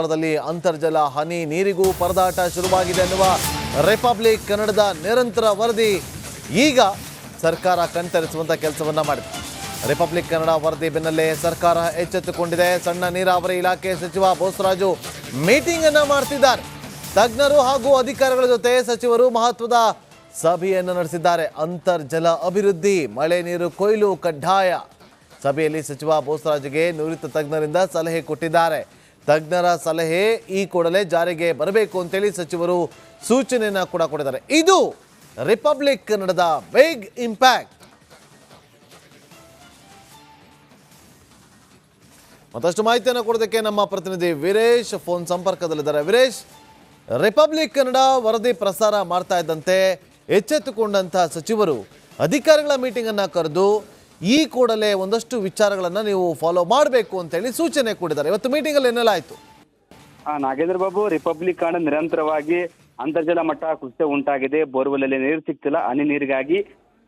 ದಲ್ಲಿ ಅಂತರ್ಜಲ ಹನಿ ನೀರಿಗೂ ಪರದಾಟ ಶುರುವಾಗಿದೆ ಎನ್ನುವ ರಿಪಬ್ಲಿಕ್ ಕನ್ನಡದ ನಿರಂತರ ವರದಿ ಈಗ ಸರ್ಕಾರ ಕಣ್ತರಿಸುವಂತ ಕೆಲಸವನ್ನ ಮಾಡಿದೆ. ರಿಪಬ್ಲಿಕ್ ಕನ್ನಡ ವರದಿ ಬೆನ್ನಲ್ಲೇ ಸರ್ಕಾರ ಎಚ್ಚೆತ್ತುಕೊಂಡಿದೆ. ಸಣ್ಣ ನೀರಾವರಿ ಇಲಾಖೆ ಸಚಿವ ಬೋಸರಾಜು ಮೀಟಿಂಗ್ ಅನ್ನ ಮಾಡ್ತಿದ್ದಾರೆ. ತಜ್ಞರು ಹಾಗೂ ಅಧಿಕಾರಿಗಳ ಜೊತೆ ಸಚಿವರು ಮಹತ್ವದ ಸಭೆಯನ್ನು ನಡೆಸಿದ್ದಾರೆ. ಅಂತರ್ಜಲ ಅಭಿವೃದ್ಧಿ, ಮಳೆ ನೀರು ಕೊಯ್ಲು ಕಡ್ಡಾಯ. ಸಭೆಯಲ್ಲಿ ಸಚಿವ ಬೋಸರಾಜುಗೆ ನುರಿತ ತಜ್ಞರಿಂದ ಸಲಹೆ ಕೊಟ್ಟಿದ್ದಾರೆ. ತಜ್ಞರ ಸಲಹೆ ಈ ಕೂಡಲೇ ಜಾರಿಗೆ ಬರಬೇಕು ಅಂತೇಳಿ ಸಚಿವರು ಸೂಚನೆಯನ್ನ ಕೂಡ ಕೊಟ್ಟಿದ್ದಾರೆ. ಇದು ರಿಪಬ್ಲಿಕ್ ಕನ್ನಡದ ಬಿಗ್ ಇಂಪ್ಯಾಕ್ಟ್. ಮತ್ತಷ್ಟು ಮಾಹಿತಿಯನ್ನು ಕೊಡೋದಕ್ಕೆ ನಮ್ಮ ಪ್ರತಿನಿಧಿ ವೀರೇಶ್ ಫೋನ್ ಸಂಪರ್ಕದಲ್ಲಿದ್ದಾರೆ. ವೀರೇಶ್, ರಿಪಬ್ಲಿಕ್ ಕನ್ನಡ ವರದಿ ಪ್ರಸಾರ ಮಾಡ್ತಾ ಇದ್ದಂತೆ ಎಚ್ಚೆತ್ತುಕೊಂಡಂತಹ ಸಚಿವರು ಅಧಿಕಾರಿಗಳ ಮೀಟಿಂಗ್ ಅನ್ನ ಕರೆದು ಈ ಕೂಡಲೇ ಒಂದಷ್ಟು ವಿಚಾರಗಳನ್ನ ನೀವು ಫಾಲೋ ಮಾಡಬೇಕು ಅಂತ ಹೇಳಿ ಸೂಚನೆ ಕೊಟ್ಟಿದ್ದಾರೆ. ಇವತ್ತು ಮೀಟಿಂಗ್ ಅಲ್ಲಿ ಏನೆಲ್ಲ ಆಯ್ತು? ನಾಗೇಂದ್ರ ಬಾಬು, ರಿಪಬ್ಲಿಕ್ ಕನ್ನಡ ನಿರಂತರವಾಗಿ ಅಂತರ್ಜಲ ಮಟ್ಟ ಕುಸಿತ ಉಂಟಾಗಿದೆ. ಬೋರ್ವೆಲ್ ಅಲ್ಲಿ ನೀರು ಸಿಗ್ತಿಲ್ಲ. ಹನಿ ನೀರಿಗಾಗಿ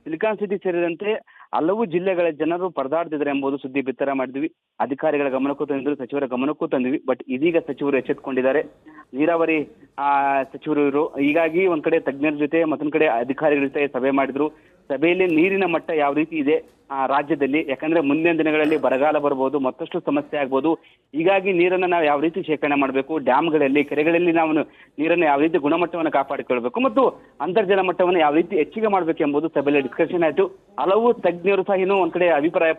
ಸಿಲಿಕಾನ್ ಸಿಟಿ ಸೇರಿದಂತೆ ಹಲವು ಜಿಲ್ಲೆಗಳ ಜನರು ಪರದಾಡ್ತಿದ್ದಾರೆ ಎಂಬುದು ಸುದ್ದಿ ಬಿತ್ತರ ಮಾಡಿದ್ವಿ. ಅಧಿಕಾರಿಗಳ ಗಮನಕ್ಕೂ ತಂದಿದ್ರು, ಸಚಿವರ ಗಮನಕ್ಕೂ ತಂದ್ವಿ. ಬಟ್ ಇದೀಗ ಸಚಿವರು ಎಚ್ಚೆತ್ತುಕೊಂಡಿದ್ದಾರೆ. ನೀರಾವರಿ ಸಚಿವರು ಇವರು ಹೀಗಾಗಿ ಒಂದ್ ಕಡೆ ತಜ್ಞರ ಜೊತೆ ಮತ್ತೊಂದ್ ಕಡೆ ಅಧಿಕಾರಿಗಳ ಜೊತೆ ಸಭೆ ಮಾಡಿದ್ರು. ಸಭೆಯಲ್ಲಿ ನೀರಿನ ಮಟ್ಟ ಯಾವ ರೀತಿ ಇದೆ ರಾಜ್ಯದಲ್ಲಿ, ಯಾಕಂದ್ರೆ ಮುಂದಿನ ದಿನಗಳಲ್ಲಿ ಬರಗಾಲ ಬರ್ಬೋದು, ಮತ್ತಷ್ಟು ಸಮಸ್ಯೆ ಆಗ್ಬೋದು. ಹೀಗಾಗಿ ನೀರನ್ನು ನಾವು ಯಾವ ರೀತಿ ಶೇಖರಣೆ ಮಾಡಬೇಕು, ಡ್ಯಾಮ್ಗಳಲ್ಲಿ, ಕೆರೆಗಳಲ್ಲಿ ನಾವು ನೀರನ್ನು ಯಾವ ರೀತಿ ಗುಣಮಟ್ಟವನ್ನು ಕಾಪಾಡಿಕೊಳ್ಬೇಕು ಮತ್ತು ಅಂತರ್ಜಲ ಮಟ್ಟವನ್ನು ಯಾವ ರೀತಿ ಹೆಚ್ಚಿಗೆ ಮಾಡಬೇಕು ಎಂಬುದು ಸಭೆಯಲ್ಲಿ ಡಿಸ್ಕಷನ್ ಆಯಿತು. ಹಲವು ತಜ್ಞರು ಸಹ ಇನ್ನೂ ಒಂದ್ ಕಡೆ ಅಭಿಪ್ರಾಯ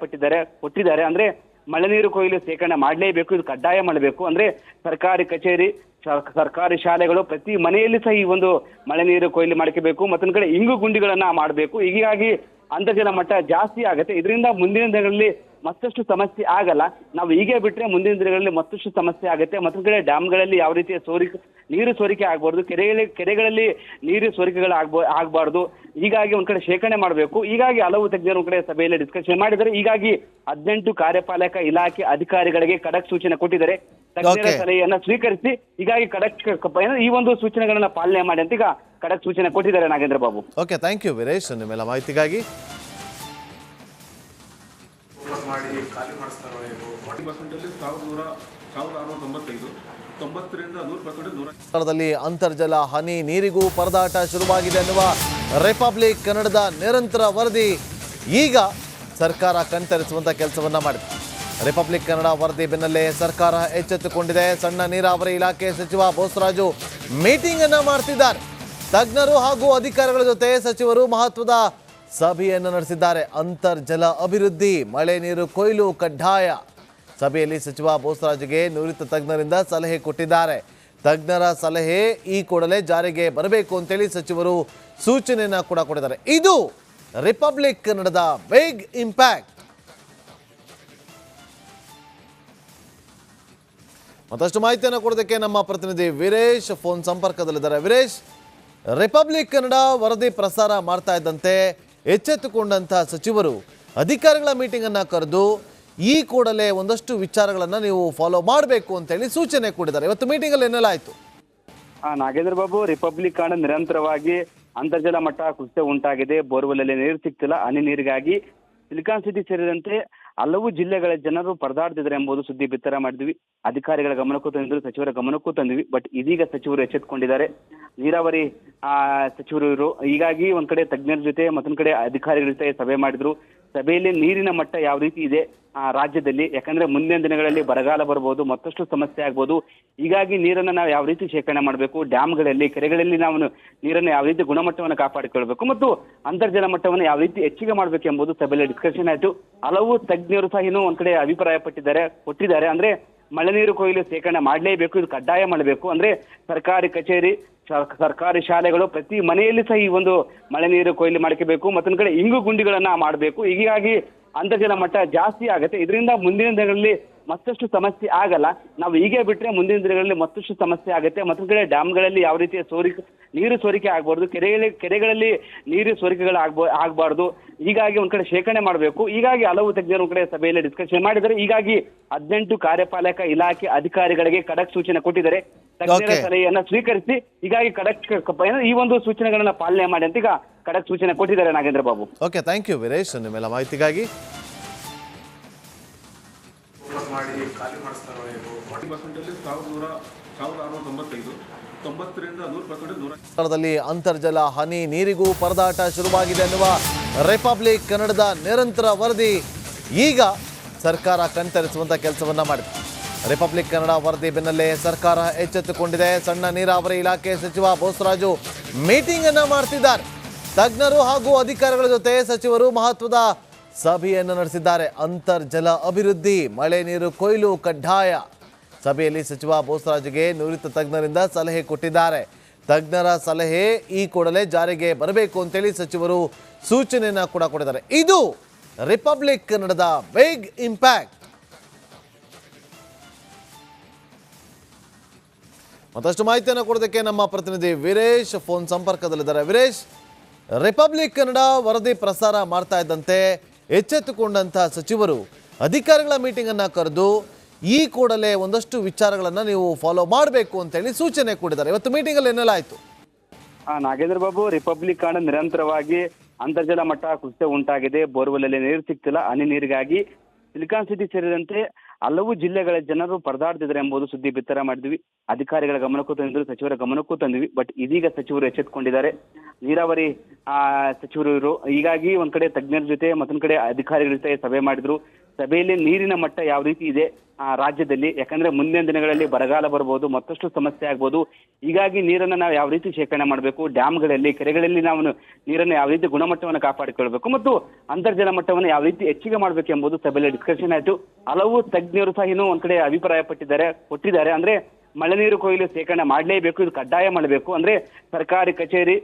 ಕೊಟ್ಟಿದ್ದಾರೆ. ಅಂದ್ರೆ ಮಳೆ ನೀರು ಕೊಯ್ಲು ಶೇಖರಣೆ ಮಾಡಲೇಬೇಕು, ಇದು ಕಡ್ಡಾಯ ಮಾಡಬೇಕು. ಅಂದ್ರೆ ಸರ್ಕಾರಿ ಕಚೇರಿ, ಸರ್ಕಾರಿ ಶಾಲೆಗಳು, ಪ್ರತಿ ಮನೆಯಲ್ಲಿ ಸಹ ಈ ಒಂದು ಮಳೆ ನೀರು ಕೊಯ್ಲು ಮಾಡ್ಕೋಬೇಕು. ಮತ್ತೊಂದ್ ಕಡೆ ಇಂಗು ಗುಂಡಿಗಳನ್ನ ಮಾಡಬೇಕು. ಹೀಗಾಗಿ ಅಂತರ್ಜಲ ಮಟ್ಟ ಜಾಸ್ತಿ ಆಗುತ್ತೆ. ಇದರಿಂದ ಮುಂದಿನ ದಿನಗಳಲ್ಲಿ ಮತ್ತಷ್ಟು ಸಮಸ್ಯೆ ಆಗಲ್ಲ. ನಾವು ಹೀಗೆ ಬಿಟ್ರೆ ಮುಂದಿನ ದಿನಗಳಲ್ಲಿ ಮತ್ತಷ್ಟು ಸಮಸ್ಯೆ ಆಗುತ್ತೆ. ಮತ್ತೊಂದು ಕಡೆ ಡ್ಯಾಮ್ಗಳಲ್ಲಿ ಯಾವ ರೀತಿಯ ನೀರು ಸೋರಿಕೆ ಆಗಬಾರ್ದು, ಕೆರೆಗಳಲ್ಲಿ ನೀರು ಸೋರಿಕೆಗಳು ಆಗಬಾರ್ದು. ಹೀಗಾಗಿ ಒಂದ್ ಕಡೆ ಶೇಖರಣೆ ಮಾಡಬೇಕು. ಹೀಗಾಗಿ ಹಲವು ತಜ್ಞರು ಒಂದ್ ಕಡೆ ಸಭೆಯಲ್ಲಿ ಡಿಸ್ಕಷನ್ ಮಾಡಿದ್ದಾರೆ. ಹೀಗಾಗಿ 18 ಕಾರ್ಯಪಾಲಕ ಇಲಾಖೆ ಅಧಿಕಾರಿಗಳಿಗೆ ಖಡಕ್ ಸೂಚನೆ ಕೊಟ್ಟಿದ್ದಾರೆ. ತಜ್ಞರ ಸಲಹೆಯನ್ನ ಸ್ವೀಕರಿಸಿ ಹೀಗಾಗಿ ಈ ಒಂದು ಸೂಚನೆಗಳನ್ನ ಪಾಲನೆ ಮಾಡಿ ಅಂತ ಈಗ ಖಡಕ್ ಸೂಚನೆ ಕೊಟ್ಟಿದ್ದಾರೆ. Nagendra Babu, okay, thank you Veeresh ನಿಮ್ಮೆಲ್ಲ ಮಾಹಿತಿಗಾಗಿ. ದಲ್ಲಿ ಅಂತರ್ಜಲ ಹನಿ ನೀರಿಗೂ ಪರದಾಟ ಶುರುವಾಗಿದೆ ಎನ್ನುವ ರಿಪಬ್ಲಿಕ್ ಕನ್ನಡದ ನಿರಂತರ ವರದಿ ಈಗ ಸರ್ಕಾರ ಕಣ್ತರಿಸುವಂತ ಕೆಲಸವನ್ನ ಮಾಡಿದೆ. ರಿಪಬ್ಲಿಕ್ ಕನ್ನಡ ವರದಿ ಬೆನ್ನಲ್ಲೇ ಸರ್ಕಾರ ಎಚ್ಚೆತ್ತುಕೊಂಡಿದೆ. ಸಣ್ಣ ನೀರಾವರಿ ಇಲಾಖೆ ಸಚಿವ ಬೋಸರಾಜು ಮೀಟಿಂಗ್ ಅನ್ನ ಮಾಡ್ತಿದ್ದಾರೆ. ತಜ್ಞರು ಹಾಗೂ ಅಧಿಕಾರಿಗಳ ಜೊತೆ ಸಚಿವರು ಮಹತ್ವದ ಸಭೆಯನ್ನು ನಡೆಸಿದ್ದಾರೆ. ಅಂತರ್ಜಲ ಅಭಿವೃದ್ಧಿ, ಮಳೆ ನೀರು ಕೊಯ್ಲು ಕಡ್ಡಾಯ. ಸಭೆಯಲ್ಲಿ ಸಚಿವ ಬೋಸರಾಜುಗೆ ನುರಿತ ತಜ್ಞರಿಂದ ಸಲಹೆ ಕೊಟ್ಟಿದ್ದಾರೆ. ತಜ್ಞರ ಸಲಹೆ ಈ ಕೂಡಲೇ ಜಾರಿಗೆ ಬರಬೇಕು ಅಂತೇಳಿ ಸಚಿವರು ಸೂಚನೆಯನ್ನ ಕೂಡ ಕೊಟ್ಟಿದ್ದಾರೆ. ಇದು ರಿಪಬ್ಲಿಕ್ ಕನ್ನಡದ ಬಿಗ್ ಇಂಪ್ಯಾಕ್ಟ್. ಮತ್ತಷ್ಟು ಮಾಹಿತಿಯನ್ನು ಕೊಡೋದಕ್ಕೆ ನಮ್ಮ ಪ್ರತಿನಿಧಿ ವೀರೇಶ್ ಫೋನ್ ಸಂಪರ್ಕದಲ್ಲಿದ್ದಾರೆ. ವೀರೇಶ್, ರಿಪಬ್ಲಿಕ್ ಕನ್ನಡ ವರದಿ ಪ್ರಸಾರ ಮಾಡ್ತಾ ಇದ್ದಂತೆ ಎಚ್ಚೆತ್ತುಕೊಂಡಂತಹ ಸಚಿವರು ಅಧಿಕಾರಿಗಳ ಮೀಟಿಂಗ್ ಅನ್ನ ಕರೆದು ಈ ಕೂಡಲೇ ಒಂದಷ್ಟು ವಿಚಾರಗಳನ್ನ ನೀವು ಫಾಲೋ ಮಾಡಬೇಕು ಅಂತ ಹೇಳಿ ಸೂಚನೆ ಕೊಟ್ಟಿದ್ದಾರೆ. ಇವತ್ತು ಮೀಟಿಂಗ್ ಅಲ್ಲಿ ಏನೆಲ್ಲ ಆಯ್ತು? ನಾಗೇಂದ್ರ ಬಾಬು, ರಿಪಬ್ಲಿಕ್ ಕನ್ನಡ ನಿರಂತರವಾಗಿ ಅಂತರ್ಜಲ ಮಟ್ಟ ಕುಸಿತ ಉಂಟಾಗಿದೆ. ಬೋರ್ವೆಲ್ ಅಲ್ಲಿ ನೀರು ಸಿಗ್ತಿಲ್ಲ. ಹನಿ ನೀರಿಗಾಗಿ ಸಿಲಿಕಾನ್ ಸಿಟಿ ಸೇರಿದಂತೆ ಹಲವು ಜಿಲ್ಲೆಗಳ ಜನರು ಪರದಾಡ್ತಿದ್ದಾರೆ ಎಂಬುದು ಸುದ್ದಿ ಬಿತ್ತರ ಮಾಡಿದ್ವಿ. ಅಧಿಕಾರಿಗಳ ಗಮನಕ್ಕೂ ತಂದಿದ್ರು, ಸಚಿವರ ಗಮನಕ್ಕೂ ತಂದ್ವಿ. ಬಟ್ ಇದೀಗ ಸಚಿವರು ಎಚ್ಚೆತ್ತುಕೊಂಡಿದ್ದಾರೆ. ನೀರಾವರಿ ಸಚಿವರು ಇವರು ಹೀಗಾಗಿ ಒಂದ್ ಕಡೆ ತಜ್ಞರ ಜೊತೆ ಮತ್ತೊಂದ್ ಕಡೆ ಅಧಿಕಾರಿಗಳ ಜೊತೆ ಸಭೆ ಮಾಡಿದ್ರು. ಸಭೆಯಲ್ಲಿ ನೀರಿನ ಮಟ್ಟ ಯಾವ ರೀತಿ ಇದೆ ರಾಜ್ಯದಲ್ಲಿ, ಯಾಕಂದ್ರೆ ಮುಂದಿನ ದಿನಗಳಲ್ಲಿ ಬರಗಾಲ ಬರ್ಬೋದು, ಮತ್ತಷ್ಟು ಸಮಸ್ಯೆ ಆಗ್ಬೋದು. ಹೀಗಾಗಿ ನೀರನ್ನು ನಾವು ಯಾವ ರೀತಿ ಶೇಖರಣೆ ಮಾಡಬೇಕು, ಡ್ಯಾಮ್ಗಳಲ್ಲಿ, ಕೆರೆಗಳಲ್ಲಿ ನಾವು ನೀರನ್ನು ಯಾವ ರೀತಿ ಗುಣಮಟ್ಟವನ್ನು ಕಾಪಾಡಿಕೊಳ್ಬೇಕು ಮತ್ತು ಅಂತರ್ಜಲ ಮಟ್ಟವನ್ನು ಯಾವ ರೀತಿ ಹೆಚ್ಚಿಗೆ ಮಾಡಬೇಕು ಎಂಬುದು ಸಭೆಯಲ್ಲಿ ಡಿಸ್ಕಷನ್ ಆಯಿತು. ಹಲವು ತಜ್ಞರು ಸಹ ಇನ್ನೂ ಒಂದ್ ಕಡೆ ಅಭಿಪ್ರಾಯ ಕೊಟ್ಟಿದ್ದಾರೆ. ಅಂದ್ರೆ ಮಳೆ ನೀರು ಕೊಯ್ಲು ಶೇಖರಣೆ ಮಾಡಲೇಬೇಕು, ಇದು ಕಡ್ಡಾಯ ಮಾಡಬೇಕು. ಅಂದ್ರೆ ಸರ್ಕಾರಿ ಕಚೇರಿ, ಸರ್ಕಾರಿ ಶಾಲೆಗಳು, ಪ್ರತಿ ಮನೆಯಲ್ಲಿ ಸಹ ಈ ಒಂದು ಮಳೆ ನೀರು ಕೊಯ್ಲು ಮಾಡ್ಕೋಬೇಕು. ಮತ್ತೊಂದ್ ಕಡೆ ಇಂಗು ಗುಂಡಿಗಳನ್ನ ಮಾಡಬೇಕು. ಹೀಗಾಗಿ ಅಂತರ್ಜಲ ಮಟ್ಟ ಜಾಸ್ತಿ ಆಗುತ್ತೆ. ಇದರಿಂದ ಮುಂದಿನ ದಿನಗಳಲ್ಲಿ ಮತ್ತಷ್ಟು ಸಮಸ್ಯೆ ಆಗಲ್ಲ. ನಾವು ಹೀಗೆ ಬಿಟ್ರೆ ಮುಂದಿನ ದಿನಗಳಲ್ಲಿ ಮತ್ತಷ್ಟು ಸಮಸ್ಯೆ ಆಗುತ್ತೆ. ಮತ್ತೊಂದ್ ಕಡೆ ಡ್ಯಾಮ್ಗಳಲ್ಲಿ ಯಾವ ರೀತಿಯ ನೀರು ಸೋರಿಕೆ ಆಗಬಾರ್ದು, ಕೆರೆಗಳಲ್ಲಿ ನೀರು ಸೋರಿಕೆಗಳು ಆಗಬಾರ್ದು. ಹೀಗಾಗಿ ಒಂದ್ ಕಡೆ ಶೇಖರಣೆ ಮಾಡಬೇಕು. ಹೀಗಾಗಿ ಹಲವು ತಜ್ಞರು ಒಂದ್ ಕಡೆ ಸಭೆಯಲ್ಲಿ ಡಿಸ್ಕಷನ್ ಮಾಡಿದ್ದಾರೆ. ಹೀಗಾಗಿ 18 ಕಾರ್ಯಪಾಲಕ ಇಲಾಖೆ ಅಧಿಕಾರಿಗಳಿಗೆ ಖಡಕ್ ಸೂಚನೆ ಕೊಟ್ಟಿದ್ದಾರೆ. ತಜ್ಞರ ಸಲಹೆಯನ್ನ ಸ್ವೀಕರಿಸಿ ಹೀಗಾಗಿ ಈ ಒಂದು ಸೂಚನೆಗಳನ್ನ ಪಾಲನೆ ಮಾಡಿ ಅಂತ ಈಗ ಖಡಕ್ ಸೂಚನೆ ಕೊಟ್ಟಿದ್ದಾರೆ. Nagendra Babu, okay, thank you Veeresh ನಿಮ್ಮೆಲ್ಲ ಮಾಹಿತಿಗಾಗಿ. ಮಾಡಿ ಖಾಲಿ ಮಾಡಿಸ್ತಾರೋ ಸ್ಥಳದಲ್ಲಿ ಅಂತರ್ಜಲ ಹನಿ ನೀರಿಗೂ ಪರದಾಟ ಶುರುವಾಗಿದೆ ಎನ್ನುವ ರಿಪಬ್ಲಿಕ್ ಕನ್ನಡದ ನಿರಂತರ ವರದಿ ಈಗ ಸರ್ಕಾರ ಕಣ್ತರಿಸುವಂತ ಕೆಲಸವನ್ನ ಮಾಡಿದೆ. ರಿಪಬ್ಲಿಕ್ ಕನ್ನಡ ವರದಿ ಬೆನ್ನಲ್ಲೇ ಸರ್ಕಾರ ಎಚ್ಚೆತ್ತುಕೊಂಡಿದೆ. ಸಣ್ಣ ನೀರಾವರಿ ಇಲಾಖೆ ಸಚಿವ ಬೋಸರಾಜು ಮೀಟಿಂಗ್ ಅನ್ನ ಮಾಡ್ತಿದ್ದಾರೆ. ತಜ್ಞರು ಹಾಗೂ ಅಧಿಕಾರಿಗಳ ಜೊತೆ ಸಚಿವರು ಮಹತ್ವದ ಸಭೆಯನ್ನು ನಡೆಸಿದ್ದಾರೆ. ಅಂತರ್ಜಲ ಅಭಿವೃದ್ಧಿ, ಮಳೆ ನೀರು ಕೊಯ್ಲು ಕಡ್ಡಾಯ. ಸಭೆಯಲ್ಲಿ ಸಚಿವ ಬೋಸರಾಜುಗೆ ನುರಿತ ತಜ್ಞರಿಂದ ಸಲಹೆ ಕೊಟ್ಟಿದ್ದಾರೆ. ತಜ್ಞರ ಸಲಹೆ ಈ ಕೂಡಲೇ ಜಾರಿಗೆ ಬರಬೇಕು ಅಂತೇಳಿ ಸಚಿವರು ಸೂಚನೆಯನ್ನ ಕೂಡ ಕೊಟ್ಟಿದ್ದಾರೆ. ಇದು ರಿಪಬ್ಲಿಕ್ ಕನ್ನಡದ ಬಿಗ್ ಇಂಪ್ಯಾಕ್ಟ್. ಮತ್ತಷ್ಟು ಮಾಹಿತಿಯನ್ನು ಕೊಡೋದಕ್ಕೆ ನಮ್ಮ ಪ್ರತಿನಿಧಿ ವೀರೇಶ್ ಫೋನ್ ಸಂಪರ್ಕದಲ್ಲಿದ್ದಾರೆ. ವೀರೇಶ್, ರಿಪಬ್ಲಿಕ್ ಕನ್ನಡ ವರದಿ ಪ್ರಸಾರ ಮಾಡ್ತಾ ಇದ್ದಂತೆ ಎಚ್ಚೆತ್ತುಕೊಂಡಂತಹ ಸಚಿವರು ಅಧಿಕಾರಿಗಳ ಮೀಟಿಂಗ್ ಅನ್ನ ಕರೆದು ಈ ಕೂಡಲೇ ಒಂದಷ್ಟು ವಿಚಾರಗಳನ್ನ ನೀವು ಫಾಲೋ ಮಾಡಬೇಕು ಅಂತೇಳಿ ಸೂಚನೆ ಕೊಟ್ಟಿದ್ದಾರೆ. ಇವತ್ತು ಮೀಟಿಂಗ್ ಅಲ್ಲಿ ಏನೆಲ್ಲ ಆಯ್ತು? ನಾಗೇಂದ್ರ ಬಾಬು, ರಿಪಬ್ಲಿಕ್ ಕಾರಣ ನಿರಂತರವಾಗಿ ಅಂತರ್ಜಲ ಮಟ್ಟ ಕುಸಿತ ಉಂಟಾಗಿದೆ. ಬೋರ್ವೆಲ್ ಅಲ್ಲಿ ನೀರು ಸಿಗ್ತಿಲ್ಲ. ಹನಿ ನೀರಿಗಾಗಿ ಸಿಲಿಕಾನ್ ಸಿಟಿ ಸೇರಿದಂತೆ ಹಲವು ಜಿಲ್ಲೆಗಳ ಜನರು ಪರದಾಡ್ತಿದ್ದಾರೆ ಎಂಬುದು ಸುದ್ದಿ ಬಿತ್ತರ ಮಾಡಿದ್ವಿ. ಅಧಿಕಾರಿಗಳ ಗಮನಕ್ಕೂ ತಂದಿದ್ರು, ಸಚಿವರ ಗಮನಕ್ಕೂ ತಂದ್ವಿ. ಬಟ್ ಇದೀಗ ಸಚಿವರು ಎಚ್ಚೆತ್ತುಕೊಂಡಿದ್ದಾರೆ. ನೀರಾವರಿ ಸಚಿವರು ಇವರು. ಹೀಗಾಗಿ ಒಂದ್ ಕಡೆ ತಜ್ಞರ ಜೊತೆ ಮತ್ತೊಂದ್ ಕಡೆ ಅಧಿಕಾರಿಗಳ ಜೊತೆ ಸಭೆ ಮಾಡಿದ್ರು. ಸಭೆಯಲ್ಲಿ ನೀರಿನ ಮಟ್ಟ ಯಾವ ರೀತಿ ಇದೆ ರಾಜ್ಯದಲ್ಲಿ, ಯಾಕಂದ್ರೆ ಮುಂದಿನ ದಿನಗಳಲ್ಲಿ ಬರಗಾಲ ಬರ್ಬೋದು, ಮತ್ತಷ್ಟು ಸಮಸ್ಯೆ ಆಗ್ಬೋದು. ಹೀಗಾಗಿ ನೀರನ್ನ ನಾವು ಯಾವ ರೀತಿ ಶೇಖರಣೆ ಮಾಡಬೇಕು, ಡ್ಯಾಮ್ಗಳಲ್ಲಿ, ಕೆರೆಗಳಲ್ಲಿ ನಾವು ನೀರನ್ನು ಯಾವ ರೀತಿ ಗುಣಮಟ್ಟವನ್ನು ಕಾಪಾಡಿಕೊಳ್ಬೇಕು ಮತ್ತು ಅಂತರ್ಜಲ ಮಟ್ಟವನ್ನು ಯಾವ ರೀತಿ ಹೆಚ್ಚಿಗೆ ಮಾಡಬೇಕು ಎಂಬುದು ಸಭೆಯಲ್ಲಿ ಡಿಸ್ಕಷನ್ ಆಯ್ತು. ಹಲವು ತಜ್ಞರು ಸಹ ಇನ್ನೂ ಒಂದ್ ಕಡೆ ಅಭಿಪ್ರಾಯ ಕೊಟ್ಟಿದ್ದಾರೆ. ಅಂದ್ರೆ ಮಳೆ ನೀರು ಕೊಯ್ಲು ಶೇಖರಣೆ ಮಾಡಲೇಬೇಕು, ಇದು ಕಡ್ಡಾಯ ಮಾಡಬೇಕು. ಅಂದ್ರೆ ಸರ್ಕಾರಿ ಕಚೇರಿ,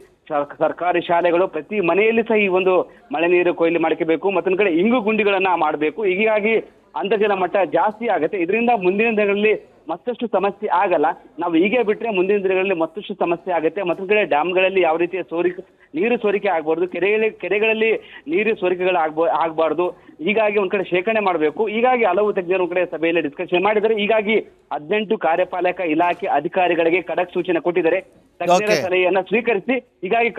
ಸರ್ಕಾರಿ ಶಾಲೆಗಳು, ಪ್ರತಿ ಮನೆಯಲ್ಲಿ ಸಹ ಈ ಒಂದು ಮಳೆ ನೀರು ಕೊಯ್ಲು ಮಾಡ್ಕೋಬೇಕು. ಮತ್ತೊಂದ್ ಕಡೆ ಇಂಗು ಗುಂಡಿಗಳನ್ನ ಮಾಡಬೇಕು. ಹೀಗಾಗಿ ಅಂತರ್ಜಲ ಮಟ್ಟ ಜಾಸ್ತಿ ಆಗುತ್ತೆ. ಇದರಿಂದ ಮುಂದಿನ ದಿನಗಳಲ್ಲಿ ಮತ್ತಷ್ಟು ಸಮಸ್ಯೆ ಆಗಲ್ಲ. ನಾವು ಹೀಗೆ ಬಿಟ್ರೆ ಮುಂದಿನ ದಿನಗಳಲ್ಲಿ ಮತ್ತಷ್ಟು ಸಮಸ್ಯೆ ಆಗುತ್ತೆ. ಮತ್ತೊಂದ್ ಕಡೆ ಡ್ಯಾಮ್ಗಳಲ್ಲಿ ಯಾವ ರೀತಿಯ ನೀರು ಸೋರಿಕೆ ಆಗಬಾರ್ದು, ಕೆರೆಗಳಲ್ಲಿ ನೀರು ಸೋರಿಕೆಗಳು ಆಗಬಾರ್ದು. ಹೀಗಾಗಿ ಒಂದ್ ಕಡೆ ಶೇಖರಣೆ ಮಾಡಬೇಕು. ಹೀಗಾಗಿ ಹಲವು ತಜ್ಞರು ಒಂದ್ ಕಡೆ ಸಭೆಯಲ್ಲಿ ಡಿಸ್ಕಷನ್ ಮಾಡಿದ್ದಾರೆ. ಹೀಗಾಗಿ 18 ಕಾರ್ಯಪಾಲಕ ಇಲಾಖೆ ಅಧಿಕಾರಿಗಳಿಗೆ ಖಡಕ್ ಸೂಚನೆ ಕೊಟ್ಟಿದ್ದಾರೆ. ತಜ್ಞರ ಸಲಹೆಯನ್ನ ಸ್ವೀಕರಿಸಿ ಹೀಗಾಗಿ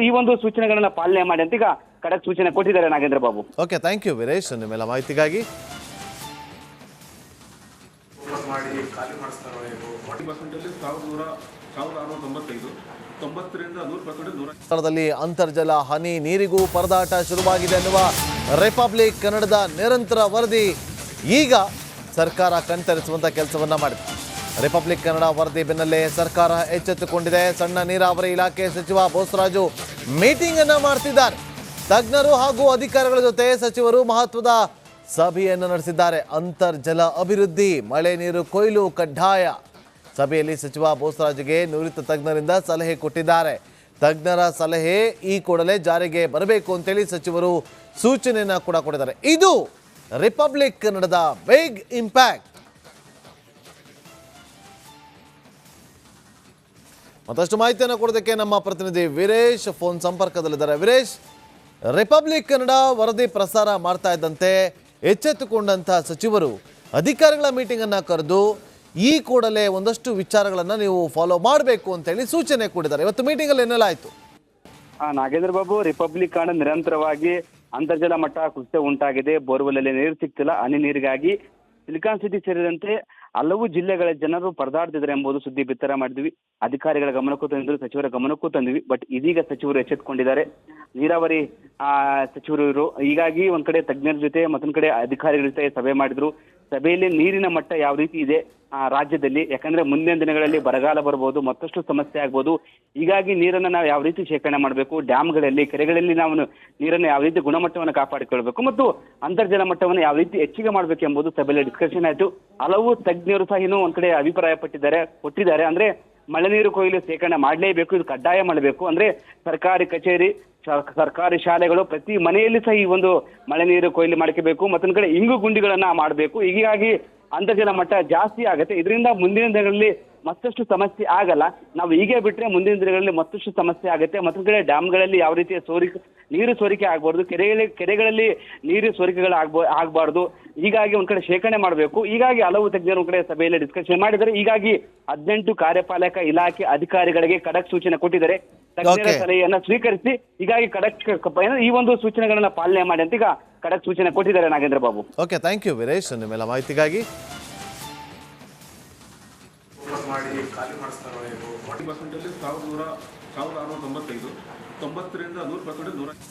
ಈ ಒಂದು ಸೂಚನೆಗಳನ್ನ ಪಾಲನೆ ಮಾಡಿ ಅಂತ ಈಗ ಖಡಕ್ ಸೂಚನೆ ಕೊಟ್ಟಿದ್ದಾರೆ. Nagendra Babu, okay, thank you Veeresh ನಿಮ್ಮೆಲ್ಲ ಮಾಹಿತಿಗಾಗಿ. ಸ್ಥಳದಲ್ಲಿ ಅಂತರ್ಜಲ ಹನಿ ನೀರಿಗೂ ಪರದಾಟ ಶುರುವಾಗಿದೆ ಎನ್ನುವ ರಿಪಬ್ಲಿಕ್ ಕನ್ನಡದ ನಿರಂತರ ವರದಿ ಈಗ ಸರ್ಕಾರ ಕಣ್ತರಿಸುವಂತ ಕೆಲಸವನ್ನ ಮಾಡಿದೆ. ರಿಪಬ್ಲಿಕ್ ಕನ್ನಡ ವರದಿ ಬೆನ್ನಲ್ಲೇ ಸರ್ಕಾರ ಎಚ್ಚೆತ್ತುಕೊಂಡಿದೆ. ಸಣ್ಣ ನೀರಾವರಿ ಇಲಾಖೆ ಸಚಿವ ಬೋಸರಾಜು ಮೀಟಿಂಗ್ ಅನ್ನ ಮಾಡ್ತಿದ್ದಾರೆ. ತಜ್ಞರು ಹಾಗೂ ಅಧಿಕಾರಿಗಳ ಜೊತೆ ಸಚಿವರು ಮಹತ್ವದ ಸಭೆಯನ್ನು ನಡೆಸಿದ್ದಾರೆ. ಅಂತರ್ಜಲ ಅಭಿವೃದ್ಧಿ, ಮಳೆ ನೀರು ಕೊಯ್ಲು ಕಡ್ಡಾಯ. ಸಭೆಯಲ್ಲಿ ಸಚಿವ ಬೋಸರಾಜುಗೆ ನುರಿತ ತಜ್ಞರಿಂದ ಸಲಹೆ ಕೊಟ್ಟಿದ್ದಾರೆ. ತಜ್ಞರ ಸಲಹೆ ಈ ಕೂಡಲೇ ಜಾರಿಗೆ ಬರಬೇಕು ಅಂತೇಳಿ ಸಚಿವರು ಸೂಚನೆಯನ್ನ ಕೂಡ ಕೊಟ್ಟಿದ್ದಾರೆ. ಇದು ರಿಪಬ್ಲಿಕ್ ಕನ್ನಡದ ಬಿಗ್ ಇಂಪ್ಯಾಕ್ಟ್. ಮತ್ತಷ್ಟು ಮಾಹಿತಿಯನ್ನು ಕೊಡೋದಕ್ಕೆ ನಮ್ಮ ಪ್ರತಿನಿಧಿ ವೀರೇಶ್ ಫೋನ್ ಸಂಪರ್ಕದಲ್ಲಿದ್ದಾರೆ. ವೀರೇಶ್, ರಿಪಬ್ಲಿಕ್ ಕನ್ನಡ ವರದಿ ಪ್ರಸಾರ ಮಾಡ್ತಾ ಇದ್ದಂತೆ ಎಚ್ಚೆತ್ತುಕೊಂಡಂತಹ ಸಚಿವರು ಅಧಿಕಾರಿಗಳ ಮೀಟಿಂಗ್ ಅನ್ನ ಕರೆದು ಈ ಕೂಡಲೇ ಒಂದಷ್ಟು ವಿಚಾರಗಳನ್ನ ನೀವು ಫಾಲೋ ಮಾಡಬೇಕು ಅಂತೇಳಿ ಸೂಚನೆ ಕೊಟ್ಟಿದ್ದಾರೆ. ಇವತ್ತು ಮೀಟಿಂಗ್ ಅಲ್ಲಿ ಏನೆಲ್ಲ ಆಯ್ತು? ನಾಗೇಂದ್ರ ಬಾಬು, ರಿಪಬ್ಲಿಕ್ ಕಾರಣ ನಿರಂತರವಾಗಿ ಅಂತರ್ಜಲ ಮಟ್ಟ ಕುಸಿತ ಉಂಟಾಗಿದೆ. ಬೋರ್ವೆಲ್ ಅಲ್ಲಿ ನೀರು ಸಿಗ್ತಿಲ್ಲ. ಹನಿ ನೀರಿಗಾಗಿ ಸಿಲಿಕಾನ್ ಸಿಟಿ ಸೇರಿದಂತೆ ಹಲವು ಜಿಲ್ಲೆಗಳ ಜನರು ಪರದಾಡ್ತಿದ್ದಾರೆ ಎಂಬುದು ಸುದ್ದಿ ಬಿತ್ತರ ಮಾಡಿದ್ವಿ. ಅಧಿಕಾರಿಗಳ ಗಮನಕ್ಕೂ ತಂದಿದ್ರು, ಸಚಿವರ ಗಮನಕ್ಕೂ ತಂದ್ವಿ. ಬಟ್ ಇದೀಗ ಸಚಿವರು ಎಚ್ಚೆತ್ತುಕೊಂಡಿದ್ದಾರೆ. ನೀರಾವರಿ ಸಚಿವರು ಇವರು. ಹೀಗಾಗಿ ಒಂದ್ ಕಡೆ ತಜ್ಞರ ಜೊತೆ ಮತ್ತೊಂದ್ ಕಡೆ ಅಧಿಕಾರಿಗಳ ಜೊತೆ ಸಭೆ ಮಾಡಿದ್ರು. ಸಭೆಯಲ್ಲಿ ನೀರಿನ ಮಟ್ಟ ಯಾವ ರೀತಿ ಇದೆ ರಾಜ್ಯದಲ್ಲಿ, ಯಾಕಂದ್ರೆ ಮುಂದಿನ ದಿನಗಳಲ್ಲಿ ಬರಗಾಲ ಬರ್ಬೋದು, ಮತ್ತಷ್ಟು ಸಮಸ್ಯೆ ಆಗ್ಬೋದು. ಹೀಗಾಗಿ ನೀರನ್ನ ನಾವು ಯಾವ ರೀತಿ ಶೇಖರಣೆ ಮಾಡಬೇಕು, ಡ್ಯಾಮ್ಗಳಲ್ಲಿ, ಕೆರೆಗಳಲ್ಲಿ ನಾವು ನೀರನ್ನು ಯಾವ ರೀತಿ ಗುಣಮಟ್ಟವನ್ನು ಕಾಪಾಡಿಕೊಳ್ಬೇಕು ಮತ್ತು ಅಂತರ್ಜಲ ಮಟ್ಟವನ್ನು ಯಾವ ರೀತಿ ಹೆಚ್ಚಿಗೆ ಮಾಡಬೇಕು ಎಂಬುದು ಸಭೆಯಲ್ಲಿ ಡಿಸ್ಕಷನ್ ಆಯ್ತು. ಹಲವು ತಜ್ಞರು ಸಹ ಇನ್ನೂ ಒಂದ್ ಕಡೆ ಅಭಿಪ್ರಾಯ ಕೊಟ್ಟಿದ್ದಾರೆ. ಅಂದ್ರೆ ಮಳೆ ನೀರು ಕೊಯ್ಲು ಶೇಖರಣೆ ಮಾಡಲೇಬೇಕು, ಇದು ಕಡ್ಡಾಯ ಮಾಡಬೇಕು. ಅಂದ್ರೆ ಸರ್ಕಾರಿ ಕಚೇರಿ, ಸರ್ಕಾರಿ ಶಾಲೆಗಳು, ಪ್ರತಿ ಮನೆಯಲ್ಲಿ ಸಹ ಈ ಒಂದು ಮಳೆ ನೀರು ಕೊಯ್ಲು ಮಾಡ್ಕೋಬೇಕು. ಮತ್ತೊಂದ್ ಕಡೆ ಇಂಗು ಗುಂಡಿಗಳನ್ನ ಮಾಡಬೇಕು. ಹೀಗಾಗಿ ಅಂತರ್ಜಲ ಮಟ್ಟ ಜಾಸ್ತಿ ಆಗುತ್ತೆ. ಇದರಿಂದ ಮುಂದಿನ ದಿನಗಳಲ್ಲಿ ಮತ್ತಷ್ಟು ಸಮಸ್ಯೆ ಆಗಲ್ಲ. ನಾವು ಹೀಗೆ ಬಿಟ್ರೆ ಮುಂದಿನ ದಿನಗಳಲ್ಲಿ ಮತ್ತಷ್ಟು ಸಮಸ್ಯೆ ಆಗುತ್ತೆ. ಮತ್ತೊಂದ್ ಕಡೆ ಡ್ಯಾಮ್ಗಳಲ್ಲಿ ಯಾವ ರೀತಿಯ ನೀರು ಸೋರಿಕೆ ಆಗಬಾರ್ದು, ಕೆರೆಗಳಲ್ಲಿ ನೀರು ಸೋರಿಕೆಗಳು ಆಗಬಾರ್ದು. ಹೀಗಾಗಿ ಒಂದ್ ಕಡೆ ಶೇಖರಣೆ ಮಾಡಬೇಕು. ಹೀಗಾಗಿ ಹಲವು ತಜ್ಞರು ಒಂದ್ ಕಡೆ ಸಭೆಯಲ್ಲಿ ಡಿಸ್ಕಷನ್ ಮಾಡಿದ್ದಾರೆ. ಹೀಗಾಗಿ 18 ಕಾರ್ಯಪಾಲಕ ಇಲಾಖೆ ಅಧಿಕಾರಿಗಳಿಗೆ ಖಡಕ್ ಸೂಚನೆ ಕೊಟ್ಟಿದ್ದಾರೆ. ತಜ್ಞರ ಸಲಹೆಯನ್ನ ಸ್ವೀಕರಿಸಿ ಹೀಗಾಗಿ ಈ ಒಂದು ಸೂಚನೆಗಳನ್ನ ಪಾಲನೆ ಮಾಡಿ ಅಂತ ಈಗ ಖಡಕ್ ಸೂಚನೆ ಕೊಟ್ಟಿದ್ದಾರೆ. Nagendra Babu, okay, thank you Veeresh ನಿಮ್ಮೆಲ್ಲ ಮಾಹಿತಿಗಾಗಿ. ಮಾಡಿ ಖಾಲಿ ಮಾಡಿಸ್ತಾರೋ ಏನು 40% 1695, 90ರಿಂದ 100% 100